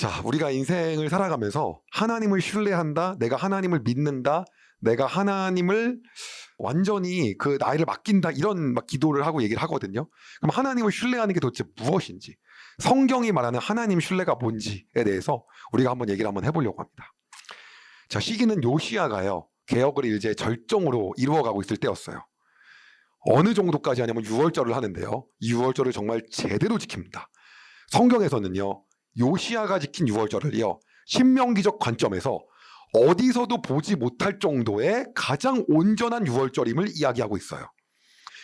자, 우리가 인생을 살아가면서 하나님을 신뢰한다, 내가 하나님을 믿는다, 내가 하나님을 완전히 그 나를 맡긴다, 이런 막 기도를 하고 얘기를 하거든요. 그럼 하나님을 신뢰하는 게 도대체 무엇인지, 성경이 말하는 하나님 신뢰가 뭔지에 대해서 우리가 한번 얘기를 한번 해보려고 합니다. 자, 시기는 요시야가요, 개혁을 이제 절정으로 이루어가고 있을 때였어요. 어느 정도까지 하냐면 6월절을 하는데요, 이 6월절을 정말 제대로 지킵니다. 성경에서는요, 요시야가 지킨 6월절을요, 신명기적 관점에서 어디서도 보지 못할 정도의 가장 온전한 6월절임을 이야기하고 있어요.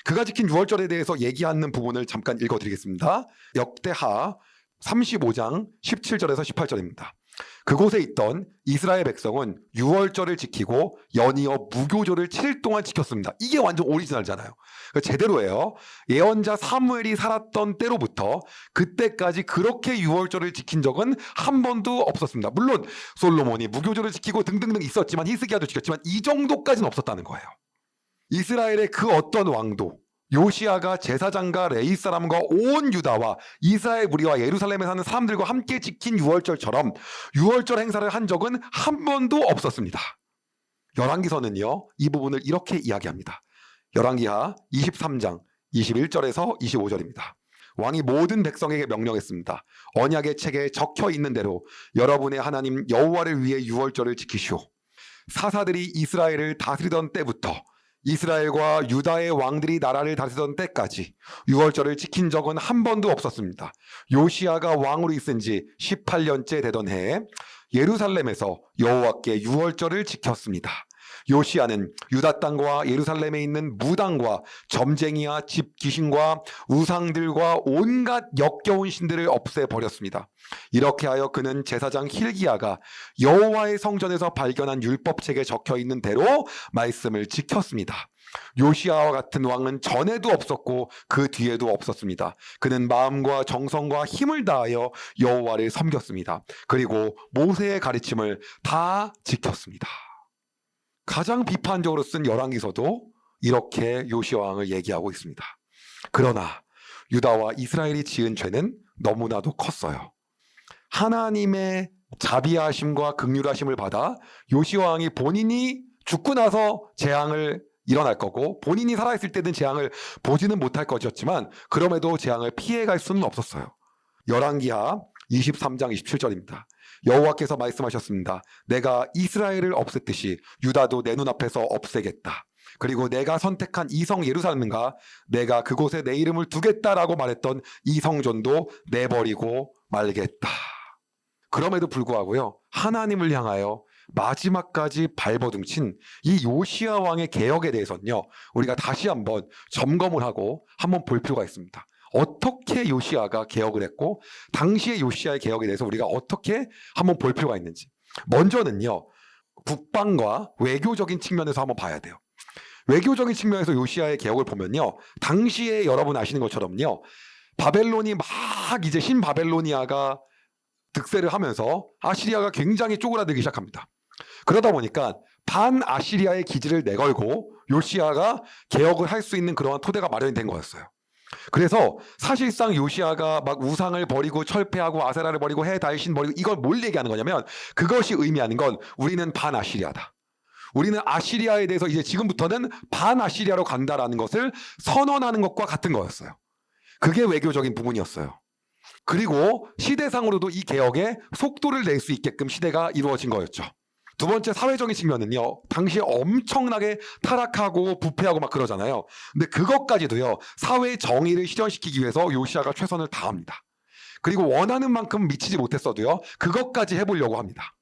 그가 지킨 6월절에 대해서 얘기하는 부분을 잠깐 읽어드리겠습니다. 역대하 35장 17절에서 18절입니다. 그곳에 있던 이스라엘 백성은 6월절을 지키고 연이어 무교절을 7일 동안 지켰습니다. 이게 완전 오리지널잖아요. 제대로예요. 예언자 사무엘이 살았던 때로부터 그때까지 그렇게 6월절을 지킨 적은 한 번도 없었습니다. 물론 솔로몬이 무교절을 지키고 등등등 있었지만, 히스기야도 지켰지만 이 정도까지는 없었다는 거예요. 이스라엘의 그 어떤 왕도 요시야가 제사장과 레위 사람과 온 유다와 이스라엘 무리와 예루살렘에 사는 사람들과 함께 지킨 6월절처럼 6월절 행사를 한 적은 한 번도 없었습니다. 열왕기서는요, 이 부분을 이렇게 이야기합니다. 열왕기하 23장 21절에서 25절입니다. 왕이 모든 백성에게 명령했습니다. 언약의 책에 적혀 있는 대로 여러분의 하나님 여호와를 위해 6월절을 지키시오. 사사들이 이스라엘을 다스리던 때부터 이스라엘과 유다의 왕들이 나라를 다스리던 때까지 6월절을 지킨 적은 한 번도 없었습니다. 요시야가 왕으로 있은 지 18년째 되던 해에 예루살렘에서 여호와께 6월절을 지켰습니다. 요시야는 유다 땅과 예루살렘에 있는 무당과 점쟁이와 집 귀신과 우상들과 온갖 역겨운 신들을 없애버렸습니다. 이렇게 하여 그는 제사장 hil기야가 여호와의 성전에서 발견한 율법책에 적혀있는 대로 말씀을 지켰습니다. 요시야와 같은 왕은 전에도 없었고 그 뒤에도 없었습니다. 그는 마음과 정성과 힘을 다하여 여호와를 섬겼습니다. 그리고 모세의 가르침을 다 지켰습니다. 가장 비판적으로 쓴 열왕기서도 이렇게 요시야 왕을 얘기하고 있습니다. 그러나 유다와 이스라엘이 지은 죄는 너무나도 컸어요. 하나님의 자비하심과 긍휼하심을 받아 요시야 왕이 본인이 죽고 나서 재앙을 일어날 거고, 본인이 살아있을 때는 재앙을 보지는 못할 것이었지만 그럼에도 재앙을 피해갈 수는 없었어요. 열왕기하 23장 27절입니다. 여호와께서 말씀하셨습니다. 내가 이스라엘을 없앴듯이 유다도 내 눈앞에서 없애겠다. 그리고 내가 선택한 이 성 예루살렘과 내가 그곳에 내 이름을 두겠다라고 말했던 이 성전도 내버리고 말겠다. 그럼에도 불구하고요, 하나님을 향하여 마지막까지 발버둥친 이 요시야 왕의 개혁에 대해서는요, 우리가 다시 한번 점검을 하고 한번 볼 필요가 있습니다. 어떻게 요시야가 개혁을 했고, 당시의 요시야의 개혁에 대해서 우리가 어떻게 한번 볼 필요가 있는지. 먼저는요, 국방과 외교적인 측면에서 한번 봐야 돼요. 외교적인 측면에서 요시야의 개혁을 보면요, 당시에 여러분 아시는 것처럼요, 바벨론이 막 이제 신바벨로니아가 득세를 하면서 아시리아가 굉장히 쪼그라들기 시작합니다. 그러다 보니까 반아시리아의 기지를 내걸고 요시야가 개혁을 할 수 있는 그러한 토대가 마련이 된 거였어요. 그래서 사실상 요시야가 막 우상을 버리고 철폐하고 아세라를 버리고 해 달신 버리고, 이걸 뭘 얘기하는 거냐면, 그것이 의미하는 건 우리는 반아시리아다, 우리는 아시리아에 대해서 이제 지금부터는 반아시리아로 간다라는 것을 선언하는 것과 같은 거였어요. 그게 외교적인 부분이었어요. 그리고 시대상으로도 이 개혁에 속도를 낼 수 있게끔 시대가 이루어진 거였죠. 두 번째, 사회적인 측면은요, 당시에 엄청나게 타락하고 부패하고 막 그러잖아요. 근데 그것까지도요, 사회의 정의를 실현시키기 위해서 요시야가 최선을 다합니다. 그리고 원하는 만큼 미치지 못했어도요, 그것까지 해보려고 합니다.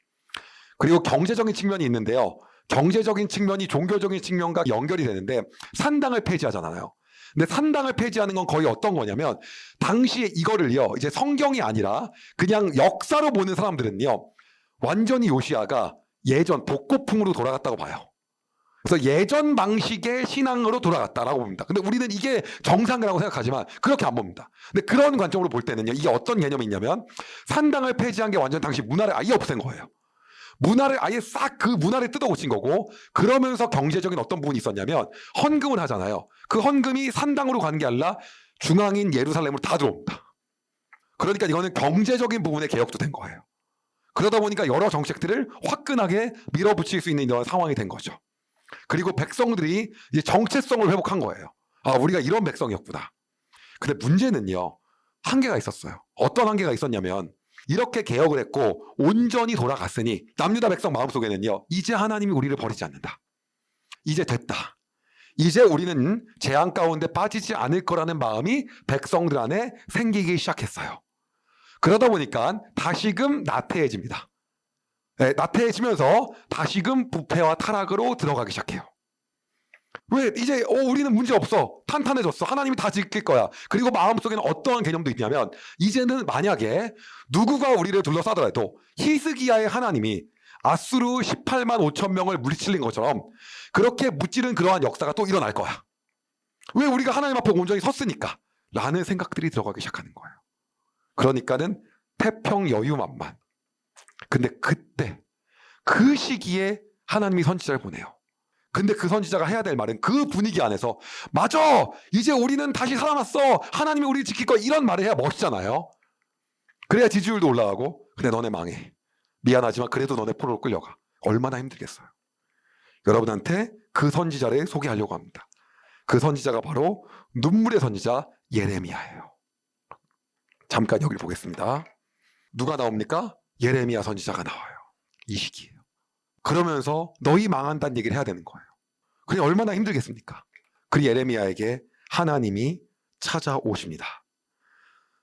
그리고 경제적인 측면이 있는데요, 경제적인 측면이 종교적인 측면과 연결이 되는데, 산당을 폐지하잖아요. 근데 산당을 폐지하는 건 거의 어떤 거냐면, 당시에 이거를요, 이제 성경이 아니라 그냥 역사로 보는 사람들은요, 완전히 요시야가 예전 복고풍으로 돌아갔다고 봐요. 그래서 예전 방식의 신앙으로 돌아갔다라고 봅니다. 근데 우리는 이게 정상이라고 생각하지만 그렇게 안 봅니다. 근데 그런 관점으로 볼 때는요, 이게 어떤 개념이 있냐면, 산당을 폐지한 게 완전 당시 문화를 아예 없앤 거예요. 문화를 아예 싹 그 문화를 뜯어고친 거고, 그러면서 경제적인 어떤 부분이 있었냐면, 헌금을 하잖아요. 그 헌금이 산당으로 가는 게 아니라 중앙인 예루살렘으로 다 들어옵니다. 그러니까 이거는 경제적인 부분의 개혁도 된 거예요. 그러다 보니까 여러 정책들을 화끈하게 밀어붙일 수 있는 이런 상황이 된 거죠. 그리고 백성들이 이제 정체성을 회복한 거예요. 아, 우리가 이런 백성이었구나. 근데 문제는요, 한계가 있었어요. 어떤 한계가 있었냐면, 이렇게 개혁을 했고 온전히 돌아갔으니 남유다 백성 마음속에는요, 이제 하나님이 우리를 버리지 않는다. 이제 됐다. 이제 우리는 재앙 가운데 빠지지 않을 거라는 마음이 백성들 안에 생기기 시작했어요. 그러다 보니까 다시금 나태해집니다. 네, 나태해지면서 다시금 부패와 타락으로 들어가기 시작해요. 왜? 이제 우리는 문제 없어. 탄탄해졌어. 하나님이 다 지킬 거야. 그리고 마음속에는 어떠한 개념도 있냐면, 이제는 만약에 누구가 우리를 둘러싸더라도 히스기야의 하나님이 아수르 18만 5천 명을 물리치는 것처럼 그렇게 무찌른 그러한 역사가 또 일어날 거야. 왜? 우리가 하나님 앞에 온전히 섰으니까 라는 생각들이 들어가기 시작하는 거예요. 그러니까는 태평 여유만만. 근데 그때 그 시기에 하나님이 선지자를 보내요. 근데 그 선지자가 해야 될 말은 그 분위기 안에서, 맞아, 이제 우리는 다시 살아났어, 하나님이 우리를 지킬 거야, 이런 말을 해야 멋있잖아요. 그래야 지지율도 올라가고. 근데 너네 망해. 미안하지만 그래도 너네 포로로 끌려가. 얼마나 힘들겠어요. 여러분한테 그 선지자를 소개하려고 합니다. 그 선지자가 바로 눈물의 선지자 예레미야예요. 잠깐 여기를 보겠습니다. 누가 나옵니까? 예레미야 선지자가 나와요. 이 시기에요. 그러면서 너희 망한다는 얘기를 해야 되는 거예요. 그게 얼마나 힘들겠습니까? 그 예레미야에게 하나님이 찾아오십니다.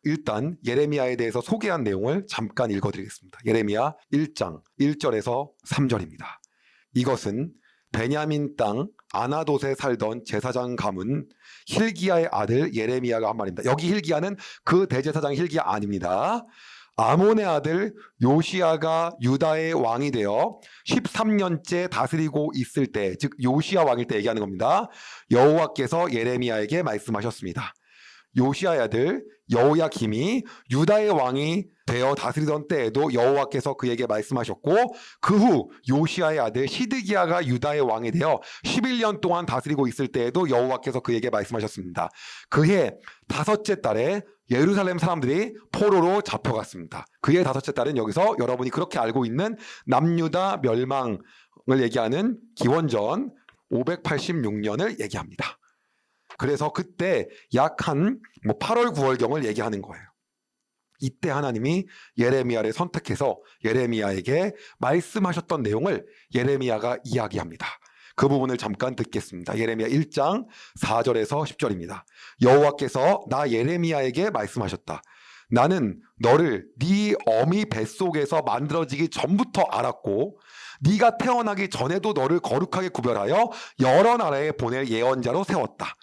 일단 예레미야에 대해서 소개한 내용을 잠깐 읽어드리겠습니다. 예레미야 1장 1절에서 3절입니다. 이것은 베냐민 땅 아나돗에 살던 제사장 가문 hil기야의 아들 예레미야가 한 말입니다. 여기 hil기야는 그 대제사장 hil기야 아닙니다. 아몬의 아들 요시야가 유다의 왕이 되어 13년째 다스리고 있을 때, 즉 요시야 왕일 때 얘기하는 겁니다. 여호와께서 예레미야에게 말씀하셨습니다. 요시야의 아들 여호야김이 유다의 왕이 되어 다스리던 때에도 여호와께서 그에게 말씀하셨고, 그 후 요시야의 아들 시드기야가 유다의 왕이 되어 11년 동안 다스리고 있을 때에도 여호와께서 그에게 말씀하셨습니다. 그해 5째 달에 예루살렘 사람들이 포로로 잡혀갔습니다. 그해 5째 달은 여기서 여러분이 그렇게 알고 있는 남유다 멸망을 얘기하는 기원전 586년을 얘기합니다. 그래서 그때 약 한 8월 9월경을 얘기하는 거예요. 이때 하나님이 예레미야를 선택해서 예레미야에게 말씀하셨던 내용을 예레미야가 이야기합니다. 그 부분을 잠깐 듣겠습니다. 예레미야 1장 4절에서 10절입니다. 여호와께서 나 예레미야에게 말씀하셨다. 나는 너를 네 어미 뱃속에서 만들어지기 전부터 알았고 네가 태어나기 전에도 너를 거룩하게 구별하여 여러 나라에 보낼 예언자로 세웠다.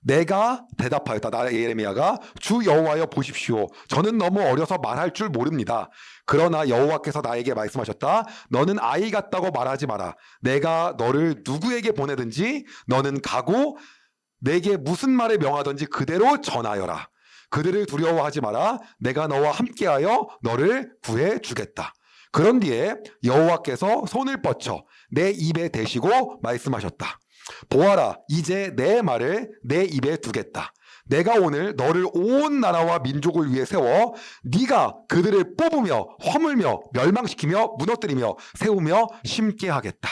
내가 대답하였다. 나 예레미야가 주 여호와여 보십시오. 저는 너무 어려서 말할 줄 모릅니다. 그러나 여호와께서 나에게 말씀하셨다. 너는 아이 같다고 말하지 마라. 내가 너를 누구에게 보내든지 너는 가고 내게 무슨 말을 명하든지 그대로 전하여라. 그들을 두려워하지 마라. 내가 너와 함께하여 너를 구해주겠다. 그런 뒤에 여호와께서 손을 뻗쳐 내 입에 대시고 말씀하셨다. 보아라, 이제 내 말을 내 입에 두겠다. 내가 오늘 너를 온 나라와 민족을 위해 세워 네가 그들을 뽑으며 허물며 멸망시키며 무너뜨리며 세우며 심게 하겠다.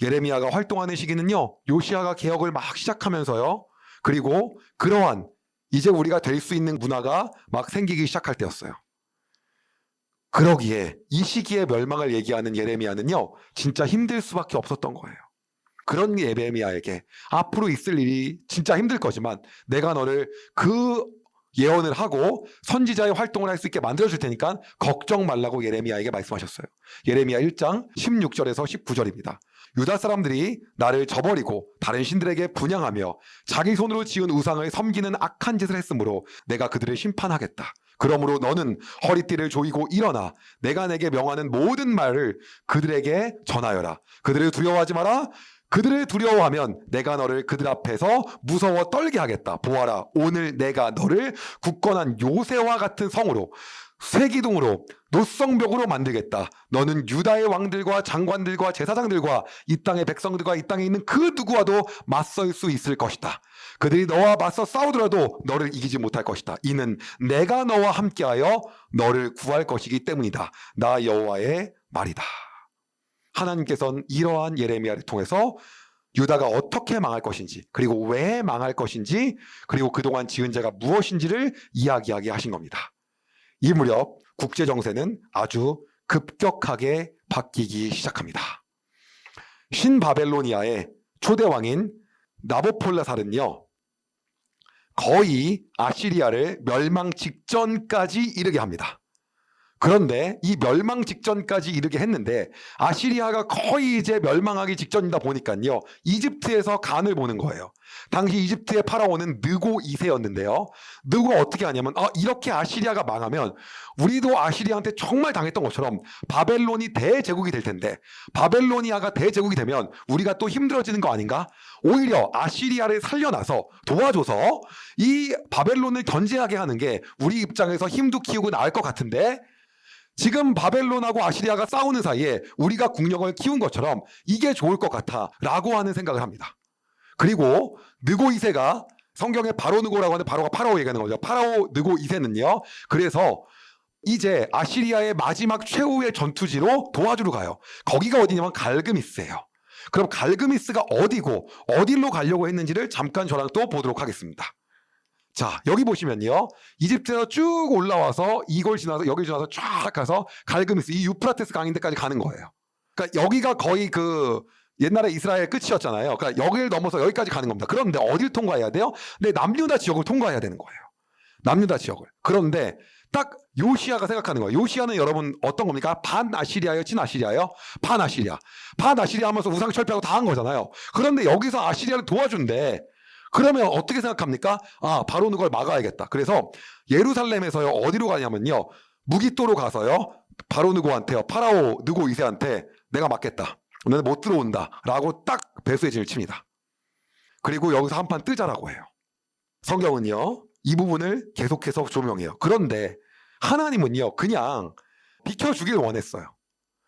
예레미야가 활동하는 시기는요, 요시야가 개혁을 막 시작하면서요, 그리고 그러한 이제 우리가 될 수 있는 문화가 막 생기기 시작할 때였어요. 그러기에 이 시기의 멸망을 얘기하는 예레미야는요, 진짜 힘들 수밖에 없었던 거예요. 그런 예레미야에게 앞으로 있을 일이 진짜 힘들 거지만 내가 너를 그 예언을 하고 선지자의 활동을 할 수 있게 만들어줄 테니까 걱정 말라고 예레미야에게 말씀하셨어요. 예레미야 1장 16절에서 19절입니다. 유다 사람들이 나를 저버리고 다른 신들에게 분향하며 자기 손으로 지은 우상을 섬기는 악한 짓을 했으므로 내가 그들을 심판하겠다. 그러므로 너는 허리띠를 조이고 일어나 내가 내게 명하는 모든 말을 그들에게 전하여라. 그들을 두려워하지 마라. 그들을 두려워하면 내가 너를 그들 앞에서 무서워 떨게 하겠다. 보아라, 오늘 내가 너를 굳건한 요새와 같은 성으로 쇠기둥으로 노성벽으로 만들겠다. 너는 유다의 왕들과 장관들과 제사장들과 이 땅의 백성들과 이 땅에 있는 그 누구와도 맞설 수 있을 것이다. 그들이 너와 맞서 싸우더라도 너를 이기지 못할 것이다. 이는 내가 너와 함께하여 너를 구할 것이기 때문이다. 나 여호와의 말이다. 하나님께서는 이러한 예레미야를 통해서 유다가 어떻게 망할 것인지, 그리고 왜 망할 것인지, 그리고 그동안 지은 죄가 무엇인지를 이야기하게 하신 겁니다. 이 무렵 국제 정세는 아주 급격하게 바뀌기 시작합니다. 신바벨로니아의 초대 왕인 나보폴라살은요, 거의 아시리아를 멸망 직전까지 이르게 합니다. 그런데 이 멸망 직전까지 이르게 했는데 아시리아가 거의 이제 멸망하기 직전이다 보니까요, 이집트에서 간을 보는 거예요. 당시 이집트의 파라오는 느고 2세였는데요. 느고가 어떻게 하냐면 이렇게 아시리아가 망하면 우리도 아시리아한테 정말 당했던 것처럼 바벨론이 대제국이 될 텐데, 바벨로니아가 대제국이 되면 우리가 또 힘들어지는 거 아닌가? 오히려 아시리아를 살려놔서 도와줘서 이 바벨론을 견제하게 하는 게 우리 입장에서 힘도 키우고 나을 것 같은데, 지금 바벨론하고 아시리아가 싸우는 사이에 우리가 국력을 키운 것처럼 이게 좋을 것 같아 라고 하는 생각을 합니다. 그리고 느고 2세가 성경에 바로 느고라고 하는데 바로가 파라오 얘기하는 거죠. 파라오 느고 2세는요, 그래서 이제 아시리아의 마지막 최후의 전투지로 도와주러 가요. 거기가 어디냐면 갈그미스예요. 그럼 갈그미스가 어디고 어디로 가려고 했는지를 잠깐 저랑 또 보도록 하겠습니다. 자, 여기 보시면요, 이집트에서 쭉 올라와서 이걸 지나서 여기 지나서 쫙 가서 갈그미스, 이 유프라테스 강인데까지 가는 거예요. 그러니까 여기가 거의 그 옛날에 이스라엘 끝이었잖아요. 그러니까 여기를 넘어서 여기까지 가는 겁니다. 그런데 어딜 통과해야 돼요? 네, 남유다 지역을 통과해야 되는 거예요. 남유다 지역을. 그런데 딱 요시아가 생각하는 거예요. 요시아는 여러분 어떤 겁니까? 반아시리아예요? 친아시리아예요? 반아시리아. 반아시리아 하면서 우상 철폐하고 다 한 거잖아요. 그런데 여기서 아시리아를 도와준대. 그러면 어떻게 생각합니까? 바로 그걸 막아야겠다. 그래서 예루살렘에서요, 어디로 가냐면요, 무기또로 가서요, 바로 느고한테요, 파라오 느고 2세한테 내가 막겠다, 너는 못 들어온다 라고 딱 배수의 진을 칩니다. 그리고 여기서 한판 뜨자라고 해요. 성경은요, 이 부분을 계속해서 조명해요. 그런데 하나님은요, 그냥 비켜주길 원했어요.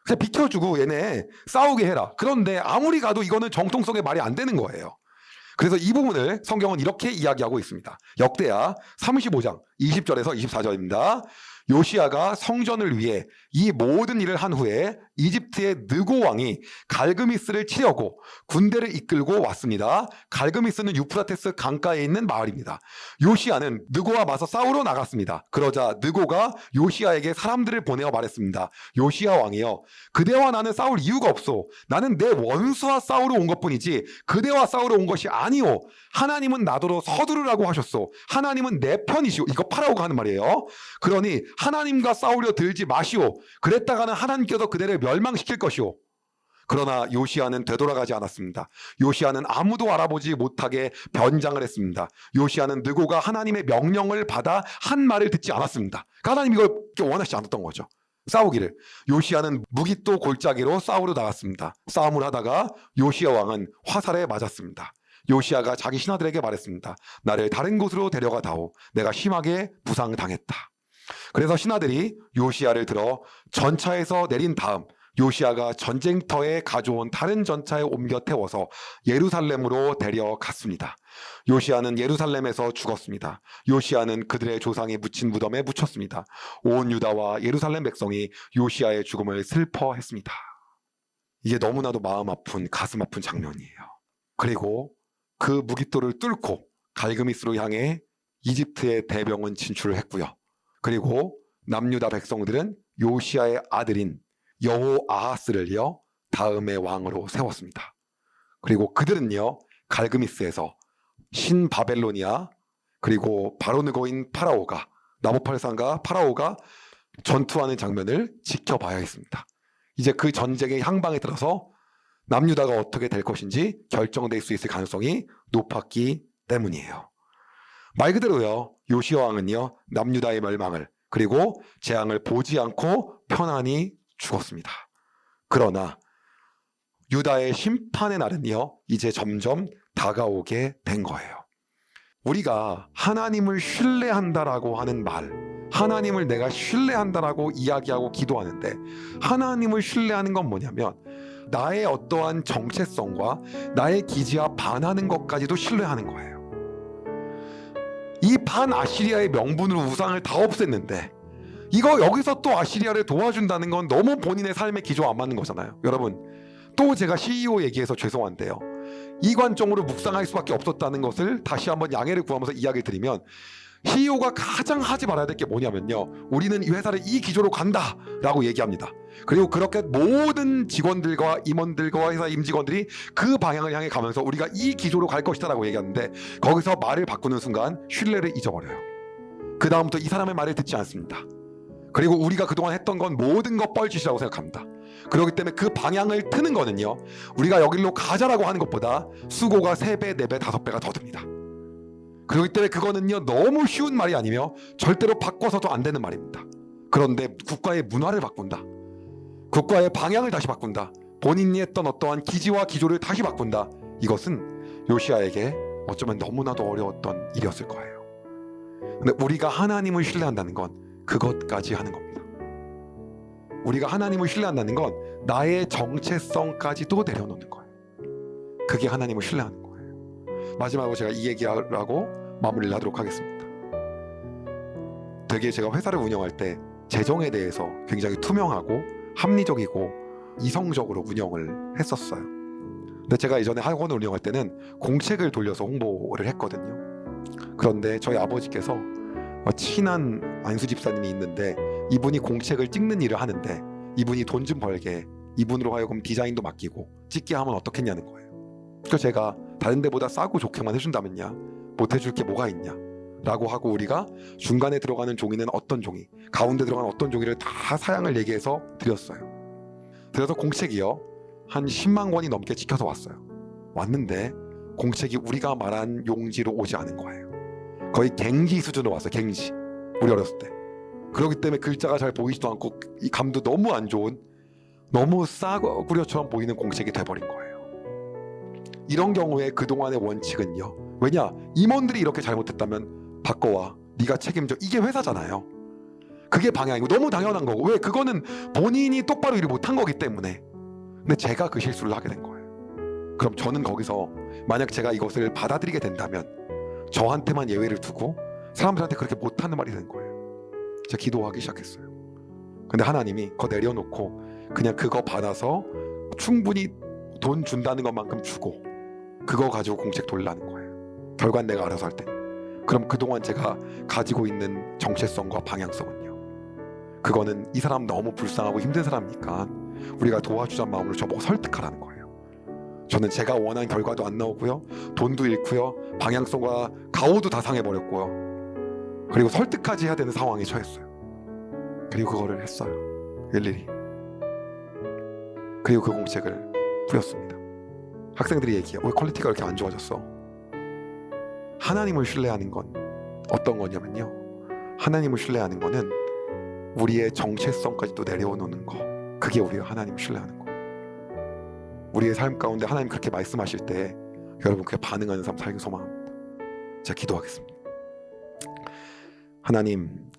그냥 비켜주고 얘네 싸우게 해라. 그런데 아무리 가도 이거는 정통성의 말이 안 되는 거예요. 그래서 이 부분을 성경은 이렇게 이야기하고 있습니다. 역대하 35장 20절에서 24절입니다. 요시아가 성전을 위해 이 모든 일을 한 후에 이집트의 느고 왕이 갈그미스를 치려고 군대를 이끌고 왔습니다. 갈그미스는 유프라테스 강가에 있는 마을입니다. 요시아는 느고와 맞서 싸우러 나갔습니다. 그러자 느고가 요시아에게 사람들을 보내어 말했습니다. 요시아 왕이여, 그대와 나는 싸울 이유가 없소. 나는 내 원수와 싸우러 온 것뿐이지 그대와 싸우러 온 것이 아니오. 하나님은 나더러 서두르라고 하셨소. 하나님은 내 편이시오. 이거 파라오가 하는 말이에요. 그러니 하나님과 싸우려 들지 마시오. 그랬다가는 하나님께서 그대를 멸망시킬 것이오. 그러나 요시아는 되돌아가지 않았습니다. 요시아는 아무도 알아보지 못하게 변장을 했습니다. 요시아는 느고가 하나님의 명령을 받아 한 말을 듣지 않았습니다. 그러니까 하나님 이걸 원하시지 않았던 거죠. 싸우기를. 요시아는 무기또 골짜기로 싸우러 나갔습니다. 싸움을 하다가 요시아 왕은 화살에 맞았습니다. 요시아가 자기 신하들에게 말했습니다. 나를 다른 곳으로 데려가 다오. 내가 심하게 부상당했다. 그래서 신하들이 요시아를 들어 전차에서 내린 다음 요시아가 전쟁터에 가져온 다른 전차에 옮겨 태워서 예루살렘으로 데려갔습니다. 요시아는 예루살렘에서 죽었습니다. 요시아는 그들의 조상이 묻힌 무덤에 묻혔습니다. 온 유다와 예루살렘 백성이 요시아의 죽음을 슬퍼했습니다. 이게 너무나도 마음 아픈, 가슴 아픈 장면이에요. 그리고 그 무기또를 뚫고 갈그미스로 향해 이집트의 대병은 진출을 했고요. 그리고 남유다 백성들은 요시아의 아들인 여호아하스를요 다음의 왕으로 세웠습니다. 그리고 그들은요 갈그미스에서 신바벨로니아 그리고 바로느고인 파라오가 나보팔산과 파라오가 전투하는 장면을 지켜봐야 했습니다. 이제 그 전쟁의 향방에 들어서 남유다가 어떻게 될 것인지 결정될 수 있을 가능성이 높았기 때문이에요. 말 그대로요 요시아 왕은요 남유다의 멸망을 그리고 재앙을 보지 않고 편안히 죽었습니다. 그러나 유다의 심판의 날은요 이제 점점 다가오게 된 거예요. 우리가 하나님을 신뢰한다라고 하는 말, 하나님을 내가 신뢰한다라고 이야기하고 기도하는데, 하나님을 신뢰하는 건 뭐냐면 나의 어떠한 정체성과 나의 기지와 반하는 것까지도 신뢰하는 거예요. 이 반아시리아의 명분으로 우상을 다 없앴는데 이거 여기서 또 아시리아를 도와준다는 건 너무 본인의 삶의 기조와 안 맞는 거잖아요. 여러분, 또 제가 CEO 얘기해서 죄송한데요, 이관적으로 묵상할 수밖에 없었다는 것을 다시 한번 양해를 구하면서 이야기를 드리면, CEO가 가장 하지 말아야 될 게 뭐냐면요, 우리는 이 회사를 이 기조로 간다 라고 얘기합니다. 그리고 그렇게 모든 직원들과 임원들과 회사 임직원들이 그 방향을 향해 가면서 우리가 이 기조로 갈 것이다 라고 얘기하는데, 거기서 말을 바꾸는 순간 신뢰를 잊어버려요. 그 다음부터 이 사람의 말을 듣지 않습니다. 그리고 우리가 그동안 했던 건 모든 것 뻘짓이라고 생각합니다. 그렇기 때문에 그 방향을 트는 거는요, 우리가 여기로 가자라고 하는 것보다 수고가 3배, 4배, 5배가 더 듭니다. 그렇기 때문에 그거는요, 너무 쉬운 말이 아니며 절대로 바꿔서도 안 되는 말입니다. 그런데 국가의 문화를 바꾼다, 국가의 방향을 다시 바꾼다, 본인이 했던 어떠한 기지와 기조를 다시 바꾼다, 이것은 요시야에게 어쩌면 너무나도 어려웠던 일이었을 거예요. 근데 우리가 하나님을 신뢰한다는 건 그것까지 하는 겁니다. 우리가 하나님을 신뢰한다는 건 나의 정체성까지도 내려놓는 거예요. 그게 하나님을 신뢰하는 거예요. 마지막으로 제가 이 얘기하고 마무리를 하도록 하겠습니다. 되게 제가 회사를 운영할 때 재정에 대해서 굉장히 투명하고 합리적이고 이성적으로 운영을 했었어요. 근데 제가 이전에 학원을 운영할 때는 공책을 돌려서 홍보를 했거든요. 그런데 저희 아버지께서 친한 안수 집사님이 있는데, 이분이 공책을 찍는 일을 하는데 이분이 돈 좀 벌게 이분으로 하여금 디자인도 맡기고 찍게 하면 어떻겠냐는 거예요. 그래서 제가 다른 데보다 싸고 좋게만 해준다면야 못 해줄 게 뭐가 있냐 라고 하고, 우리가 중간에 들어가는 종이는 어떤 종이, 가운데 들어가는 어떤 종이를 다 사양을 얘기해서 드렸어요. 그래서 공책이요 한 10만 권이 넘게 찍혀서 왔는데 공책이 우리가 말한 용지로 오지 않은 거예요. 거의 갱지 수준으로 왔어요. 갱지, 우리 어렸을 때. 그렇기 때문에 글자가 잘 보이지도 않고 이 감도 너무 안 좋은, 너무 싸구려처럼 보이는 공책이 돼버린 거예요. 이런 경우에 그동안의 원칙은요, 왜냐, 임원들이 이렇게 잘못했다면 바꿔와, 네가 책임져, 이게 회사잖아요. 그게 방향이고 너무 당연한 거고, 왜, 그거는 본인이 똑바로 일을 못한 거기 때문에. 근데 제가 그 실수를 하게 된 거예요. 그럼 저는 거기서 만약 제가 이것을 받아들이게 된다면 저한테만 예외를 두고 사람들한테 그렇게 못하는 말이 되는 거예요. 제가 기도하기 시작했어요. 근데 하나님이 그거 내려놓고 그냥 그거 받아서 충분히 돈 준다는 것만큼 주고 그거 가지고 공책 돌라는 거예요. 결과는 내가 알아서 할 테니. 그럼 그동안 제가 가지고 있는 정체성과 방향성은요, 그거는 이 사람 너무 불쌍하고 힘든 사람이니까 우리가 도와주자는 마음으로 저보고 설득하라는 거예요. 저는 제가 원한 결과도 안 나오고요, 돈도 잃고요, 방향성과 가오도 다 상해버렸고요, 그리고 설득까지 해야 되는 상황에 처했어요. 그리고 그거를 했어요, 일일이. 그리고 그 공책을 뿌렸습니다. 학생들이 얘기해요. 왜 퀄리티가 이렇게 안 좋아졌어? 하나님을 신뢰하는 건 어떤 거냐면요, 하나님을 신뢰하는 거는 우리의 정체성까지도 내려놓는 거, 그게 우리가 하나님을 신뢰하는 거. 우리의 삶 가운데 하나님 그렇게 말씀하실 때 여러분 그게 반응하는 삶 살기 소망합니다. 제가 기도하겠습니다. 하나님,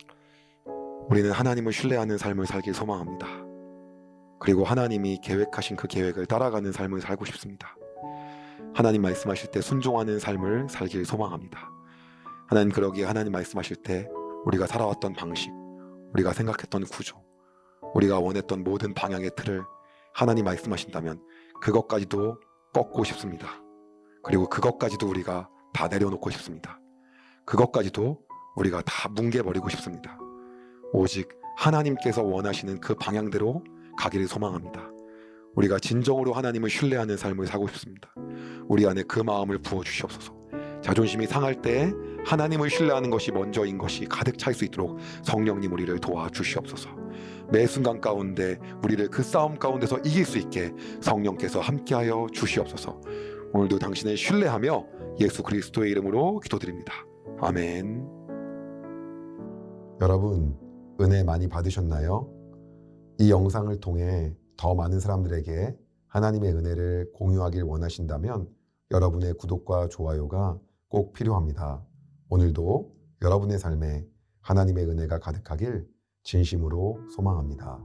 우리는 하나님을 신뢰하는 삶을 살길 소망합니다. 그리고 하나님이 계획하신 그 계획을 따라가는 삶을 살고 싶습니다. 하나님 말씀하실 때 순종하는 삶을 살길 소망합니다. 하나님, 그러기에 하나님 말씀하실 때 우리가 살아왔던 방식, 우리가 생각했던 구조, 우리가 원했던 모든 방향의 틀을 하나님 말씀하신다면 그것까지도 꺾고 싶습니다. 그리고 그것까지도 우리가 다 내려놓고 싶습니다. 그것까지도 우리가 다 뭉개버리고 싶습니다. 오직 하나님께서 원하시는 그 방향대로 가기를 소망합니다. 우리가 진정으로 하나님을 신뢰하는 삶을 살고 싶습니다. 우리 안에 그 마음을 부어주시옵소서. 자존심이 상할 때 하나님을 신뢰하는 것이 먼저인 것이 가득 찰 수 있도록 성령님 우리를 도와주시옵소서. 매 순간 가운데 우리를 그 싸움 가운데서 이길 수 있게 성령께서 함께하여 주시옵소서. 오늘도 당신을 신뢰하며 예수 그리스도의 이름으로 기도드립니다. 아멘. 여러분, 은혜 많이 받으셨나요? 이 영상을 통해 더 많은 사람들에게 하나님의 은혜를 공유하길 원하신다면 여러분의 구독과 좋아요가 꼭 필요합니다. 오늘도 여러분의 삶에 하나님의 은혜가 가득하길 진심으로 소망합니다.